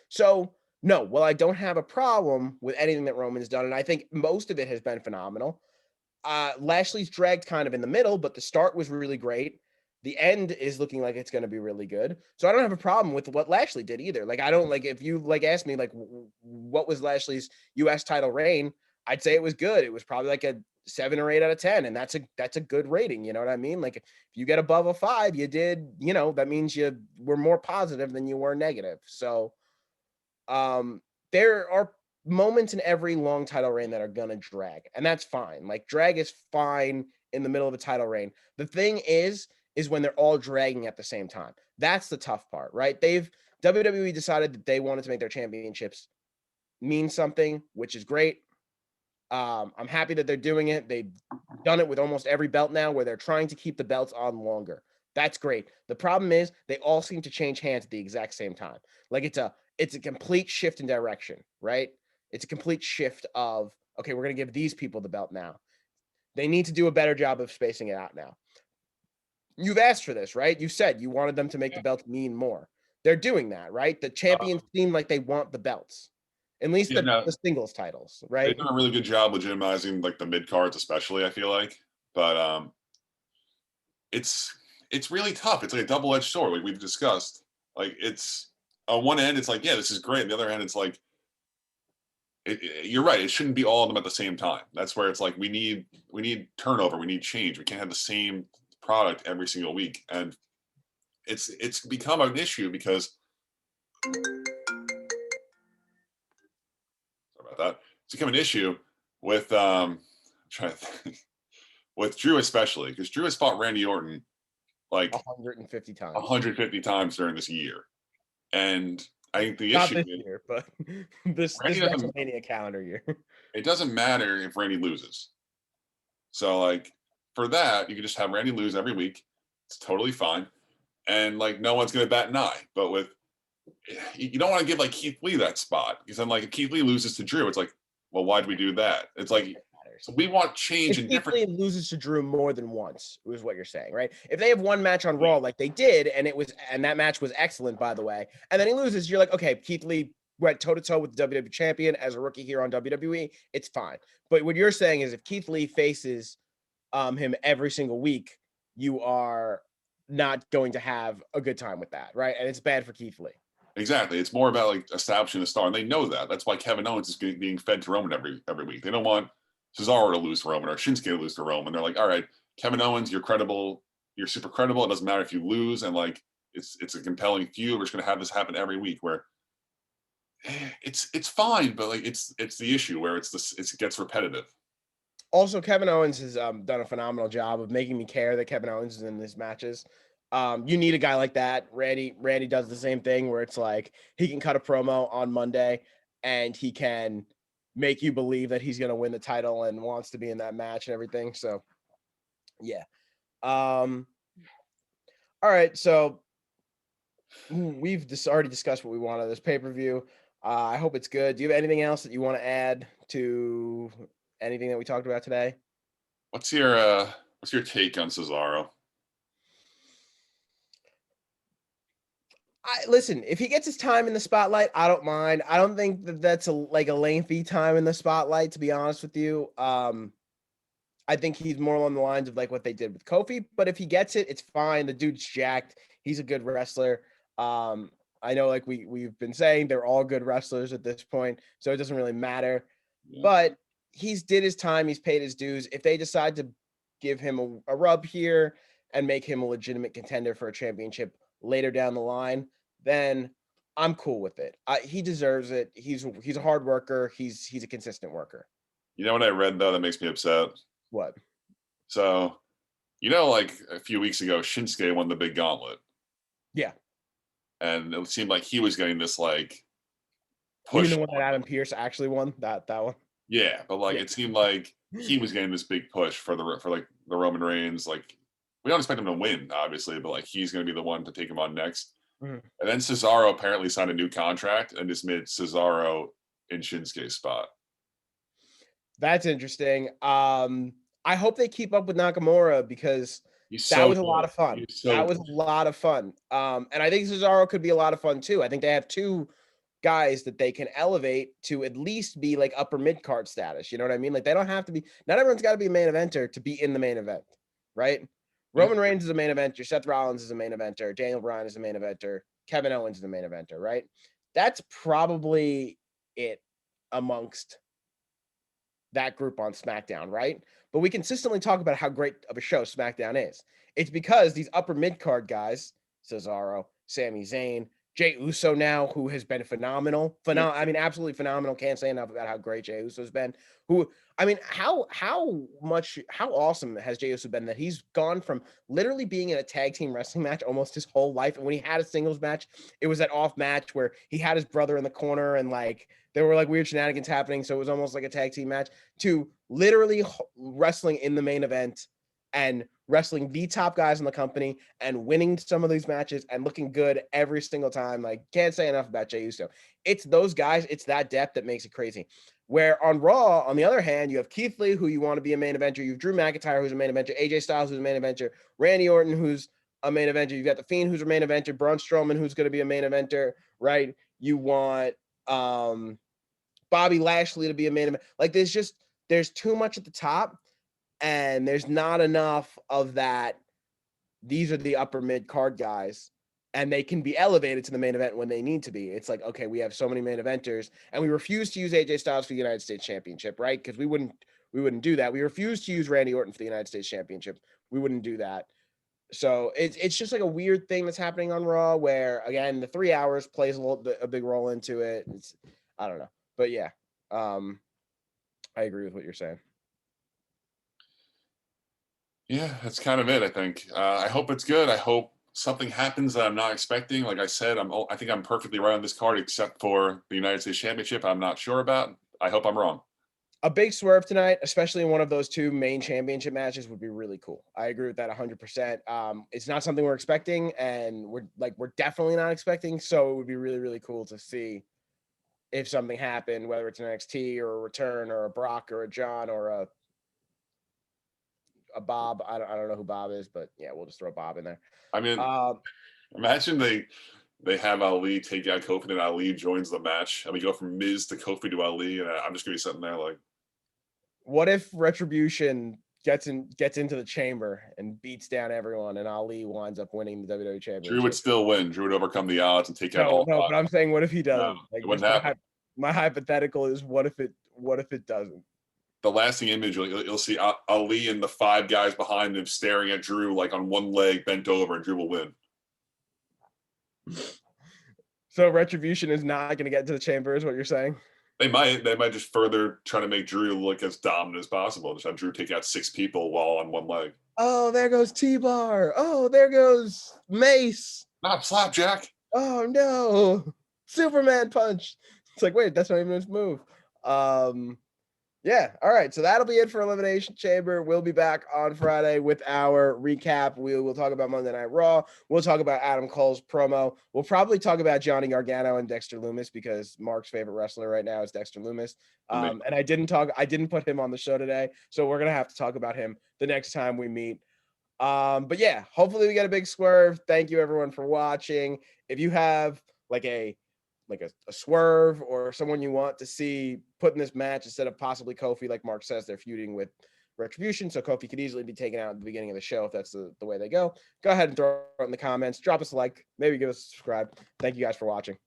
So no, well, I don't have a problem with anything that Roman's done, and I think most of it has been phenomenal. Lashley's dragged kind of in the middle, but the start was really great. The end is looking like it's going to be really good. So I don't have a problem with what Lashley did either. Like, I don't, like, if you like asked me like what was Lashley's US title reign, I'd say it was good. It was probably like a 7 or 8 out of 10, and that's a good rating, you know what I mean? Like, if you get above a 5, you did, that means you were more positive than you were negative. So there are moments in every long title reign that are gonna drag, and that's fine. Like, drag is fine in the middle of a title reign. The thing is when they're all dragging at the same time. That's the tough part, right? WWE decided that they wanted to make their championships mean something, which is great. I'm happy that they're doing it. They've done it with almost every belt now, where they're trying to keep the belts on longer. That's great. The problem is they all seem to change hands at the exact same time. Like, it's a complete shift in direction, right? It's a complete shift of, okay, we're gonna give these people the belt now. They need to do a better job of spacing it out now. You've asked for this, right? You said you wanted them to make the belt mean more. They're doing that, right? The champions seem like they want the belts, at least Yeah, no, the singles titles, they've right? done a really good job legitimizing like the mid cards, especially. I feel like, but it's it's really tough. It's like a double edged sword, like we've discussed. Like it's on one end, it's like, yeah, this is great. On the other hand, it's like you're right. It shouldn't be all of them at the same time. That's where it's like we need turnover, we need change. We can't have the same product every single week, and it's become an issue because sorry about that. It's become an issue with I'm trying to think, with Drew especially because Drew has fought Randy Orton like 150 times. 150 times during this year, and I think the Not issue this is year, but this Randy doesn't. WrestleMania calendar year. It doesn't matter if Randy loses. So like for that, you can just have Randy lose every week. It's totally fine, and like no one's gonna bat an eye. But with you don't want to give like Keith Lee that spot because then like if Keith Lee loses to Drew, it's like, well, why'd we do that? It's like so we want change If and Keith different. Lee loses to Drew more than once, is what you're saying, right? If they have one match on Raw like they did, and that match was excellent, by the way, and then he loses, you're like, okay, Keith Lee went toe to toe with the WWE champion as a rookie here on WWE, it's fine. But what you're saying is if Keith Lee faces him every single week, you are not going to have a good time with that, right? And it's bad for Keith Lee. Exactly. It's more about like establishing a star, and they know that. That's why Kevin Owens is being fed to Roman every week. They don't want Cesaro to lose to Roman or Shinsuke to lose to Roman. They're like, all right, Kevin Owens, you're credible. You're super credible. It doesn't matter if you lose, and like it's a compelling feud. We're just going to have this happen every week. Where it's fine, but like it's the issue where it gets repetitive. Also, Kevin Owens has done a phenomenal job of making me care that Kevin Owens is in these matches. You need a guy like that. Randy does the same thing where it's like he can cut a promo on Monday and he can make you believe that he's going to win the title and wants to be in that match and everything. So, yeah. All right. So we've already discussed what we want of this pay-per-view. I hope it's good. Do you have anything else that you want to add to anything that we talked about today? What's your take on Cesaro? Listen, if he gets his time in the spotlight, I don't mind. I don't think that that's a lengthy time in the spotlight, to be honest with you. I think he's more along the lines of like what they did with Kofi, but if he gets it, it's fine. The dude's jacked. He's a good wrestler. I know, like we've been saying, they're all good wrestlers at this point, so it doesn't really matter. Yeah. but he's did his time. He's paid his dues. If they decide to give him a rub here and make him a legitimate contender for a championship later down the line, then I'm cool with it. He deserves it. He's a hard worker. He's a consistent worker. You know what I read though that makes me upset? What? So, you know, like a few weeks ago, Shinsuke won the big gauntlet, Yeah. and it seemed like he was getting this like You mean push. the one that Adam Pierce actually won? That one? Yeah, but like Yeah. it seemed like he was getting this big push for like the Roman Reigns. Like we don't expect him to win, obviously, but like he's going to be the one to take him on next. Mhm. And then Cesaro apparently signed a new contract and just made Cesaro in Shinsuke's spot. That's interesting. I hope they keep up with Nakamura because He's that so was a lot good. of fun. He's so That was good. a lot of fun. And I think Cesaro could be a lot of fun too. I think they have two guys that they can elevate to at least be like upper mid card status. You know what I mean? Like they don't have to be. Not everyone's got to be a main eventer to be in the main event, right? Yeah. Roman Reigns is a main eventer. Seth Rollins is a main eventer. Daniel Bryan is a main eventer. Kevin Owens is a main eventer, right? That's probably it amongst that group on SmackDown, right? But we consistently talk about how great of a show SmackDown is. It's because these upper mid card guys, Cesaro, Sami Zayn, Jey Uso now, who has been phenomenal. I mean, absolutely phenomenal. Can't say enough about how great Jey Uso's been. Who, I mean, how awesome has Jey Uso been that he's gone from literally being in a tag team wrestling match almost his whole life. And when he had a singles match, it was that off match where he had his brother in the corner and like there were like weird shenanigans happening. So it was almost like a tag team match to literally wrestling in the main event and wrestling the top guys in the company and winning some of these matches and looking good every single time. Like, can't say enough about Jey Uso. It's those guys, it's that depth that makes it crazy. Where on Raw, on the other hand, you have Keith Lee, who you want to be a main eventer. You have Drew McIntyre, who's a main eventer. AJ Styles, who's a main eventer. Randy Orton, who's a main eventer. You've got The Fiend, who's a main eventer. Braun Strowman, who's going to be a main eventer, right? You want Bobby Lashley to be a main event. Like, there's too much at the top, and there's not enough of that. These are the upper mid card guys, and they can be elevated to the main event when they need to be. It's like, okay, we have so many main eventers, and we refuse to use AJ Styles for the United States Championship, right? Because we wouldn't do that. We refuse to use Randy Orton for the United States Championship. We wouldn't do that. So it's just like a weird thing that's happening on Raw, where again the 3 hours plays a big role into it. It's I don't know, but yeah, I agree with what you're saying. Yeah, that's kind of it. I think. I hope it's good. I hope something happens that I'm not expecting. Like I said, I think I'm perfectly right on this card, except for the United States Championship. I'm not sure about. I hope I'm wrong. A big swerve tonight, especially in one of those two main championship matches, would be really cool. I agree with that 100%. It's not something we're expecting, and we're definitely not expecting. So it would be really, really cool to see if something happened, whether it's an NXT or a return or a Brock or a John or a Bob. I don't know who Bob is, but yeah, we'll just throw Bob in there. I mean, imagine they have Ali take out Kofi, and Ali joins the match, and we go from Miz to Kofi to Ali, and I'm just gonna be sitting there like, what if Retribution gets into the chamber and beats down everyone, and Ali winds up winning the WWE Championship? Drew would still win. Drew would overcome the odds and take out all. No, but I'm saying, what if he doesn't? No, Like, it wouldn't happen. My hypothetical is, what if it doesn't? The lasting image you'll see Ali and the 5 guys behind him staring at Drew like on one leg bent over, and Drew will win. So Retribution is not going to get into the chamber, is what you're saying? They might just further try to make Drew look as dominant as possible. Just have Drew take out 6 people while on one leg. Oh, there goes T-Bar. Oh, there goes Mace. Not Slapjack. Oh no, Superman punch. It's like, wait, that's not even his move. Yeah, all right. So that'll be it for Elimination Chamber. We'll be back on Friday with our recap. We'll talk about Monday Night Raw. We'll talk about Adam Cole's promo. We'll probably talk about Johnny Gargano and Dexter Lumis, because Mark's favorite wrestler right now is Dexter Lumis. And I didn't put him on the show today, so we're gonna have to talk about him the next time we meet. But yeah, hopefully we get a big swerve. Thank you everyone for watching. If you have like a swerve or someone you want to see put in this match instead of possibly Kofi, like Mark says, they're feuding with Retribution, so Kofi could easily be taken out at the beginning of the show if that's the way they go. Go ahead and throw it in the comments. Drop us a like. Maybe give us a subscribe. Thank you guys for watching.